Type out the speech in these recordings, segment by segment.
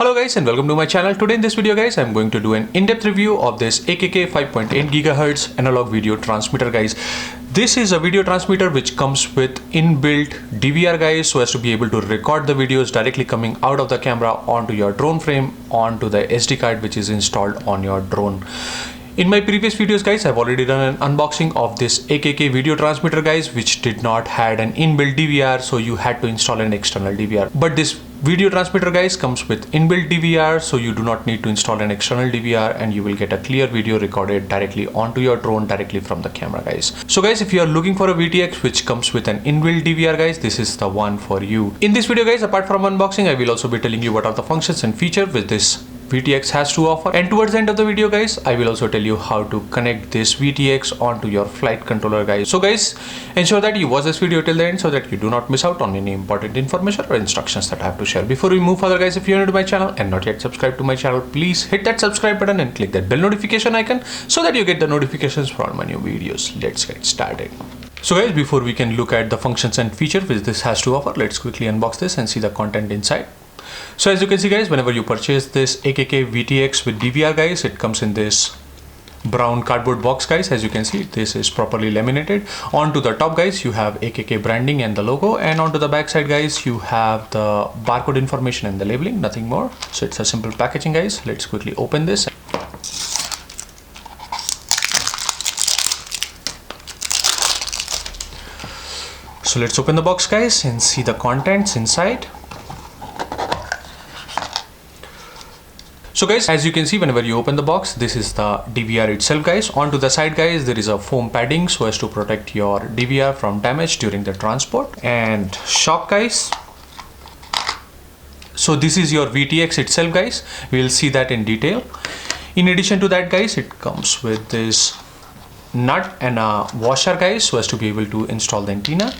Hello guys and welcome to my channel. Today in this video guys I'm going to do an in-depth review of this AKK 5.8 GHz analog video transmitter guys. This is a video transmitter which comes with inbuilt DVR guys, so as to be able to record the videos directly coming out of the camera onto your drone frame onto the SD card which is installed on your drone. In my previous videos guys, I've already done an unboxing of this AKK video transmitter guys, which did not had an inbuilt DVR, so you had to install an external DVR. But this video transmitter guys comes with inbuilt DVR, so you do not need to install an external DVR and you will get a clear video recorded directly onto your drone directly from the camera guys. So guys, if you are looking for a VTX which comes with an inbuilt DVR guys, this is the one for you. In this video guys, apart from unboxing, I will also be telling you what are the functions and features which this VTX has to offer, and towards the end of the video guys I will also tell you how to connect this VTX onto your flight controller guys. So guys, ensure that you watch this video till the end so that you do not miss out on any important information or instructions that I have to share. Before we move further guys, if you are new to my channel and not yet subscribed to my channel, please hit that subscribe button and click that bell notification icon so that you get the notifications for all my new videos. Let's get started. So guys, before we can look at the functions and features which this has to offer, let's quickly unbox this and see the content inside. So as you can see guys, whenever you purchase this AKK VTX with DVR guys, it comes in this brown cardboard box guys. As you can see, this is properly laminated. Onto the top guys, you have AKK branding and the logo, and onto the back side guys, you have the barcode information and the labeling, nothing more. So it's a simple packaging guys. Let's quickly open this. So let's open the box guys and see the contents inside. So guys, as you can see, whenever you open the box, this is the DVR itself guys. Onto the side guys, there is a foam padding so as to protect your DVR from damage during the transport, and shock guys. So this is your VTX itself guys. We'll see that in detail. In addition to that guys, it comes with this nut and a washer guys so as to be able to install the antenna.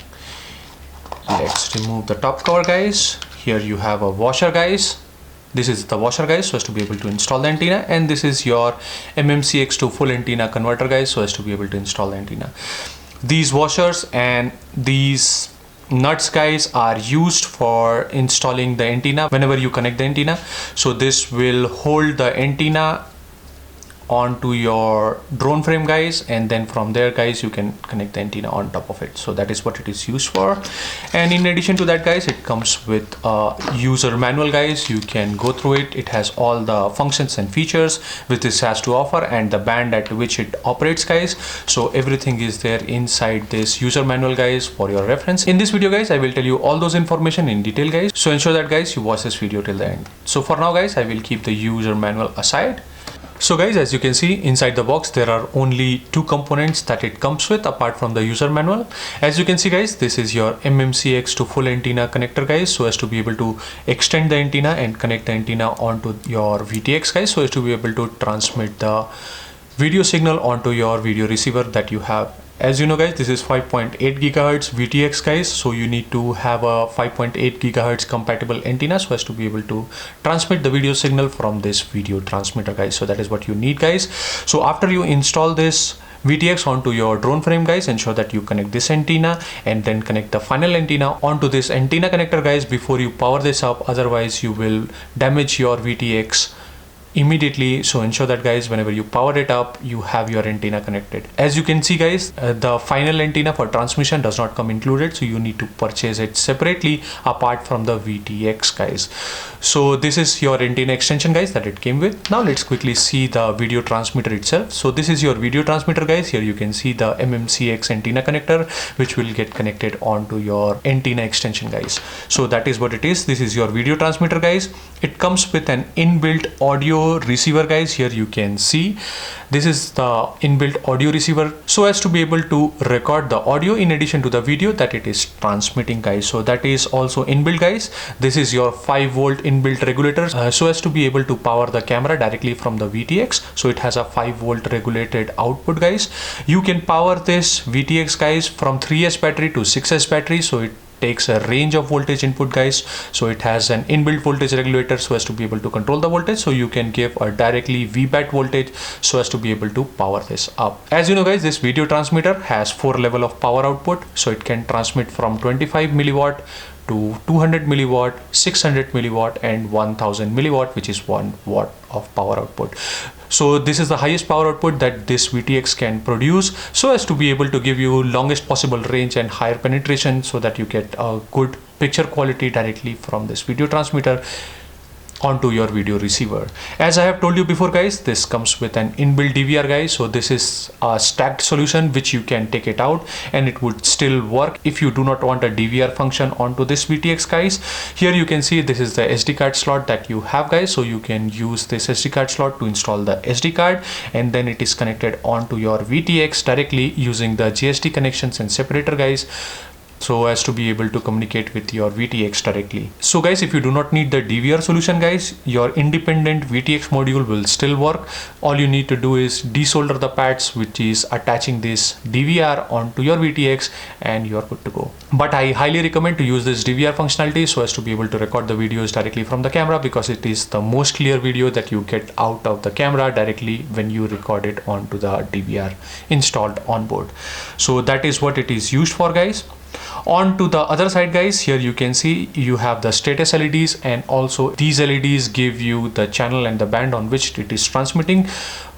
Let's remove the top cover guys. Here you have a washer guys. This is the washer guys so as to be able to install the antenna, and this is your MMCX to full antenna converter guys so as to be able to install the antenna. These washers and these nuts guys are used for installing the antenna whenever you connect the antenna. So this will hold the antenna onto your drone frame guys, and then from there guys you can connect the antenna on top of it. So that is what it is used for. And in addition to that guys, it comes with a user manual guys. You can go through it. It has all the functions and features which this has to offer and the band at which it operates guys. So everything is there inside this user manual guys for your reference. In this video guys, I will tell you all those information in detail guys, so ensure that guys you watch this video till the end. So for now guys, I will keep the user manual aside. So guys, as you can see inside the box, there are only two components that it comes with apart from the user manual. As you can see guys, this is your MMCX to full antenna connector guys, so as to be able to extend the antenna and connect the antenna onto your VTX guys, so as to be able to transmit the video signal onto your video receiver that you have. As you know guys, this is 5.8 GHz VTX guys, so you need to have a 5.8 GHz compatible antenna so as to be able to transmit the video signal from this video transmitter guys. So that is what you need guys. So after you install this VTX onto your drone frame guys, ensure that you connect this antenna and then connect the final antenna onto this antenna connector guys before you power this up, otherwise you will damage your VTX immediately. So ensure that guys, whenever you power it up, you have your antenna connected. As you can see guys, the final antenna for transmission does not come included, so you need to purchase it separately apart from the VTX guys. So this is your antenna extension guys that it came with. Now let's quickly see the video transmitter itself. So this is your video transmitter guys. Here you can see the MMCX antenna connector which will get connected onto your antenna extension guys. So that is what it is. This is your video transmitter guys. It comes with an inbuilt audio receiver guys. Here you can see this is the inbuilt audio receiver so as to be able to record the audio in addition to the video that it is transmitting guys. So that is also inbuilt guys. This is your 5-volt inbuilt regulator so as to be able to power the camera directly from the VTX. So it has a 5-volt regulated output guys. You can power this VTX guys from 3S battery to 6S battery, so it takes a range of voltage input guys. So it has an inbuilt voltage regulator so as to be able to control the voltage, so you can give a directly VBAT voltage so as to be able to power this up. As you know guys, this video transmitter has 4 level of power output, so it can transmit from 25 milliwatt to 200 milliwatt, 600 milliwatt and 1000 milliwatt, which is 1 watt of power output. So this is the highest power output that this VTX can produce, so as to be able to give you longest possible range and higher penetration, so that you get a good picture quality directly from this video transmitter onto your video receiver. As I have told you before guys, this comes with an inbuilt DVR guys, so this is a stacked solution which you can take it out and it would still work if you do not want a DVR function onto this VTX guys. Here you can see this is the SD card slot that you have guys, so you can use this SD card slot to install the SD card, and then it is connected onto your VTX directly using the GST connections and separator guys, so as to be able to communicate with your VTX directly. So guys, if you do not need the DVR solution guys, your independent VTX module will still work. All you need to do is desolder the pads which is attaching this DVR onto your VTX and you are good to go. But I highly recommend to use this DVR functionality so as to be able to record the videos directly from the camera, because it is the most clear video that you get out of the camera directly when you record it onto the DVR installed on board. So that is what it is used for guys. On to the other side guys, here you can see you have the status LEDs, and also these LEDs give you the channel and the band on which it is transmitting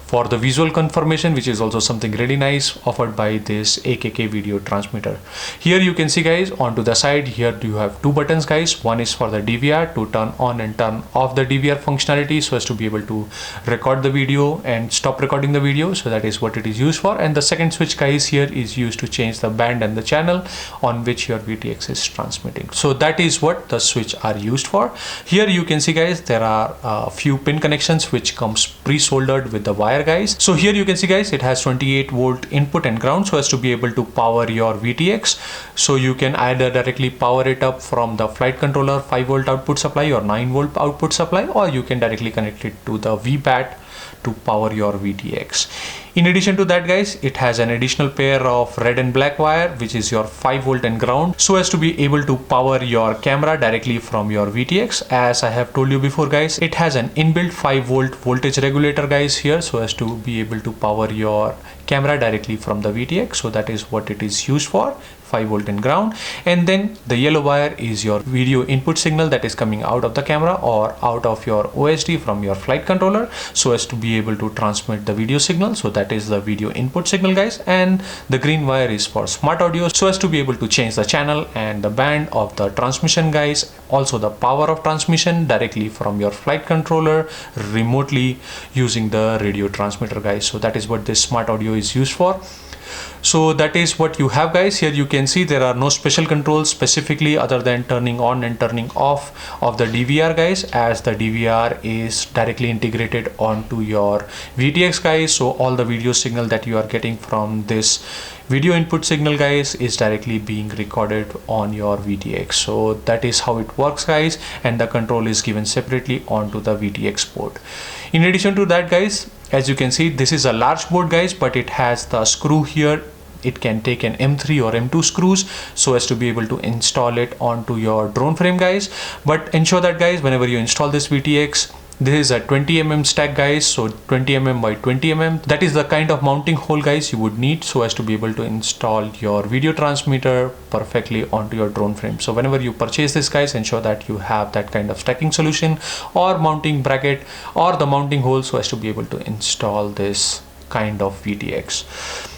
for the visual confirmation, which is also something really nice offered by this AKK video transmitter. Here you can see guys, onto the side here you have two buttons guys. One is for the DVR to turn on and turn off the DVR functionality, so as to be able to record the video and stop recording the video. So that is what it is used for. And the second switch guys here is used to change the band and the channel on which your VTX is transmitting. So that is what the switch are used for. Here you can see guys, there are a few pin connections which comes pre-soldered with the wire guys. So here you can see guys, it has 28 volt input and ground, so as to be able to power your VTX. So you can either directly power it up from the flight controller 5 volt output supply or 9 volt output supply, or you can directly connect it to the VBAT to power your VTX. In addition to that guys, it has an additional pair of red and black wire which is your 5 volt and ground, so as to be able to power your camera directly from your VTX. As I have told you before guys, it has an inbuilt 5 volt voltage regulator guys here, so as to be able to power your camera directly from the VTX. So that is what it is used for, 5 volt and ground. And then the yellow wire is your video input signal that is coming out of the camera or out of your OSD from your flight controller, so as to be able to transmit the video signal. So that is the video input signal guys. And the green wire is for SmartAudio, so as to be able to change the channel and the band of the transmission guys, also the power of transmission directly from your flight controller remotely using the radio transmitter guys. So that is what this SmartAudio is used for. So that is what you have guys. Here you can see there are no special controls specifically other than turning on and turning off of the DVR guys, as the DVR is directly integrated onto your VTX guys. So all the video signal that you are getting from this video input signal guys is directly being recorded on your VTX. So that is how it works guys, and the control is given separately onto the VTX port. In addition to that guys, as you can see, this is a large board guys, but it has the screw here. It can take an M3 or M2 screws, so as to be able to install it onto your drone frame guys. But ensure that guys, whenever you install this VTX, this is a 20 mm stack guys, so 20 mm by 20 mm. That is the kind of mounting hole guys you would need, so as to be able to install your video transmitter perfectly onto your drone frame. So whenever you purchase this guys, ensure that you have that kind of stacking solution or mounting bracket or the mounting hole, so as to be able to install this kind of VTX.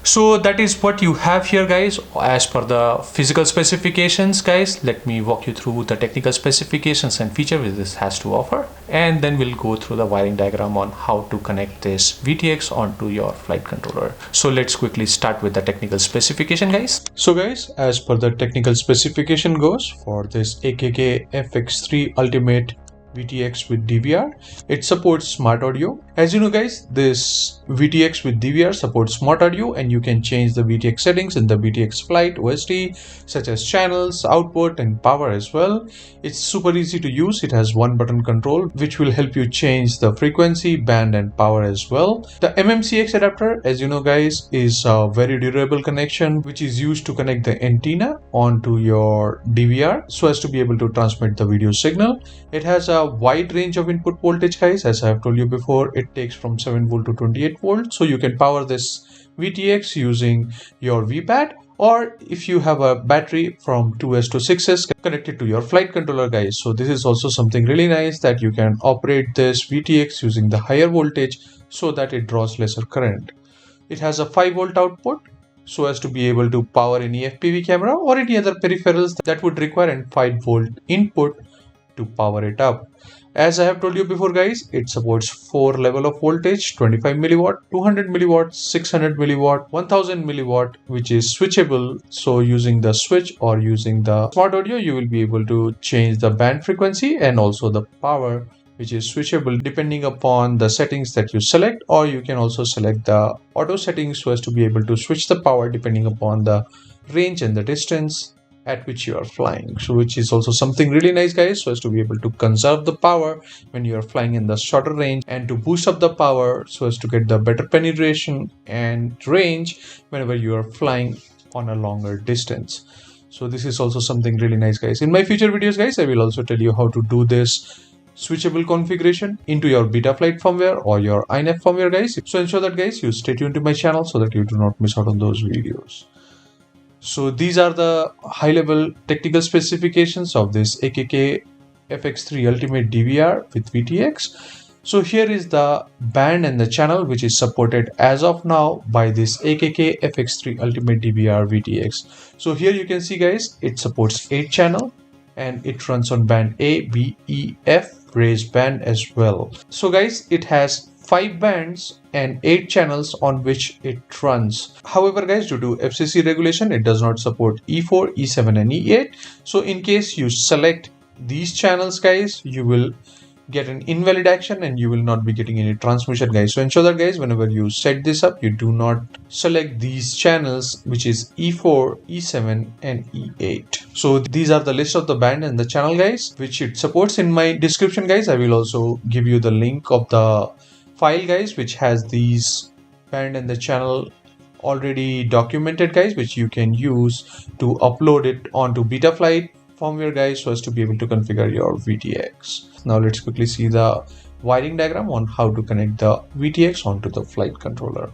So that is what you have here guys. As per the physical specifications guys, let me walk you through the technical specifications and feature which this has to offer, and then we'll go through the wiring diagram on how to connect this VTX onto your flight controller. So let's quickly start with the technical specification guys. So guys, as per the technical specification goes, for this AKK FX3 VTX with DVR, it supports SmartAudio. As you know guys, this VTX with DVR supports SmartAudio, and you can change the VTX settings in the VTX flight OSD, such as channels, output and power as well. It's super easy to use. It has one button control which will help you change the frequency, band and power as well. The MMCX adapter, as you know guys, is a very durable connection which is used to connect the antenna onto your DVR, so as to be able to transmit the video signal. It has a wide range of input voltage guys. As I have told you before, it takes from 7 volt to 28 volt, so you can power this VTX using your VBAT or if you have a battery from 2S to 6S connected to your flight controller guys. So this is also something really nice, that you can operate this VTX using the higher voltage so that it draws lesser current. It has a 5-volt output so as to be able to power any FPV camera or any other peripherals that would require a 5-volt input to power it up. As I have told you before guys, it supports 4 level of voltage: 25 milliwatt, 200 milliwatt, 600 milliwatt, 1000 milliwatt, which is switchable. So using the switch or using the SmartAudio, you will be able to change the band frequency and also the power, which is switchable depending upon the settings that you select, or you can also select the auto settings so as to be able to switch the power depending upon the range and the distance at which you are flying. So which is also something really nice guys, so as to be able to conserve the power when you are flying in the shorter range, and to boost up the power so as to get the better penetration and range whenever you are flying on a longer distance. So this is also something really nice guys. In my future videos guys, I will also tell you how to do this switchable configuration into your Betaflight firmware or your INF firmware guys. So ensure that guys you stay tuned to my channel so that you do not miss out on those videos. So these are the high level technical specifications of this AKK FX3-Ultimate-DVR with VTX. So here is the band and the channel which is supported as of now by this AKK FX3-Ultimate-DVR VTX. So here you can see guys, it supports 8 channel and it runs on band A, B, E, F raised band as well. So guys, it has 5 bands and 8 channels on which it runs. However guys, due to FCC regulation, it does not support E4, E7 and E8. So in case you select these channels guys, you will get an invalid action and you will not be getting any transmission guys. So ensure that guys, whenever you set this up, you do not select these channels, which is E4, E7 and E8. So these are the list of the band and the channel guys which it supports. In my description guys, I will also give you the link of the file guys which has these band and the channel already documented guys, which you can use to upload it onto Betaflight firmware guys so as to be able to configure your VTX. Now let's quickly see the wiring diagram on how to connect the VTX onto the flight controller.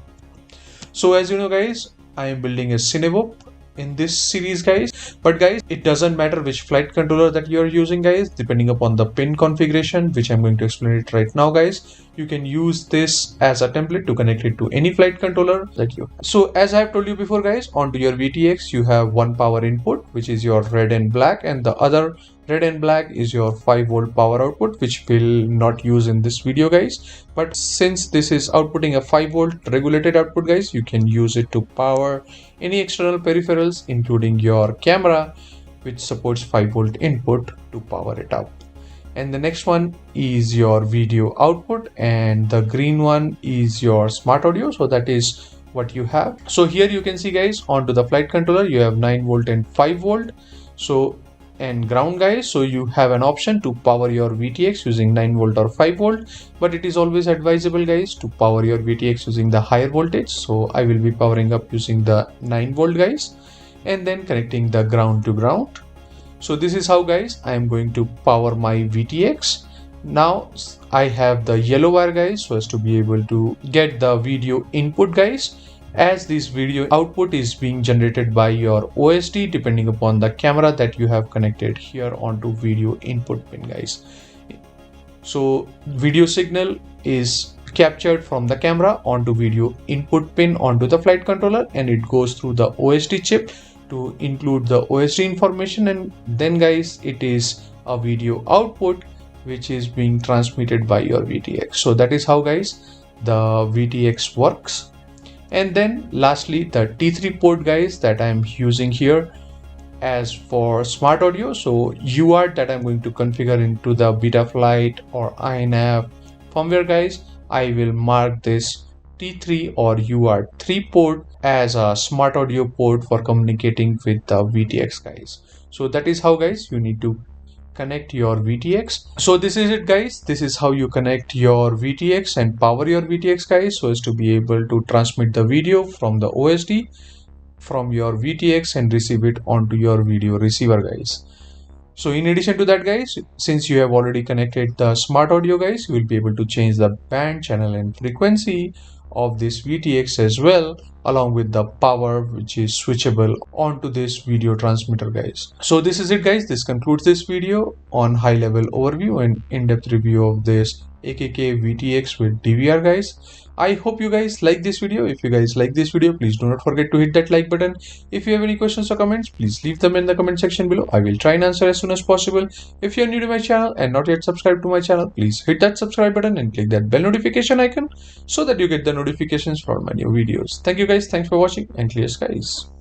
So as you know guys, I am building a Cinevope in this series guys, but guys, it doesn't matter which flight controller that you are using guys, depending upon the pin configuration, which I'm going to explain it right now guys. You can use this as a template to connect it to any flight controller that you have. So as I have told you before guys, onto your VTX you have one power input which is your red and black, and the other red and black is your 5-volt power output, which will not use in this video guys. But since this is outputting a 5-volt regulated output guys, you can use it to power any external peripherals including your camera, which supports 5-volt input to power it up. And the next one is your video output, and the green one is your SmartAudio. So that is what you have. So here you can see guys, onto the flight controller you have 9-volt and 5-volt. So and ground guys, so you have an option to power your VTX using 9-volt or 5-volt, but it is always advisable guys to power your VTX using the higher voltage. So I will be powering up using the 9-volt guys, and then connecting the ground to ground. So this is how guys I am going to power my VTX. Now I have the yellow wire guys so as to be able to get the video input guys, as this video output is being generated by your OSD depending upon the camera that you have connected here onto video input pin guys. So video signal is captured from the camera onto video input pin onto the flight controller, and it goes through the OSD chip to include the OSD information, and then guys it is a video output which is being transmitted by your VTX. So that is how guys the VTX works. And then lastly, the T3 port guys that I'm using here as for SmartAudio. So UART that I'm going to configure into the Betaflight or INF firmware guys, I will mark this T3 or UART 3 port as a SmartAudio port for communicating with the VTX guys. So that is how guys you need to connect your VTX. So this is it guys, this is how you connect your VTX and power your VTX guys, so as to be able to transmit the video from the OSD from your VTX and receive it onto your video receiver guys. So in addition to that guys, since you have already connected the SmartAudio guys, you will be able to change the band, channel and frequency of this VTX as well, along with the power which is switchable onto this video transmitter guys. So this is it guys. This concludes this video on high level overview and in-depth review of this AKK VTX with DVR guys. I hope you guys like this video. If you guys like this video, please do not forget to hit that like button. If you have any questions or comments, please leave them in the comment section below. I will try and answer as soon as possible. If you are new to my channel and not yet subscribed to my channel, please hit that subscribe button and click that bell notification icon so that you get the notifications for my new videos. Thank you guys. Thanks for watching and clear skies.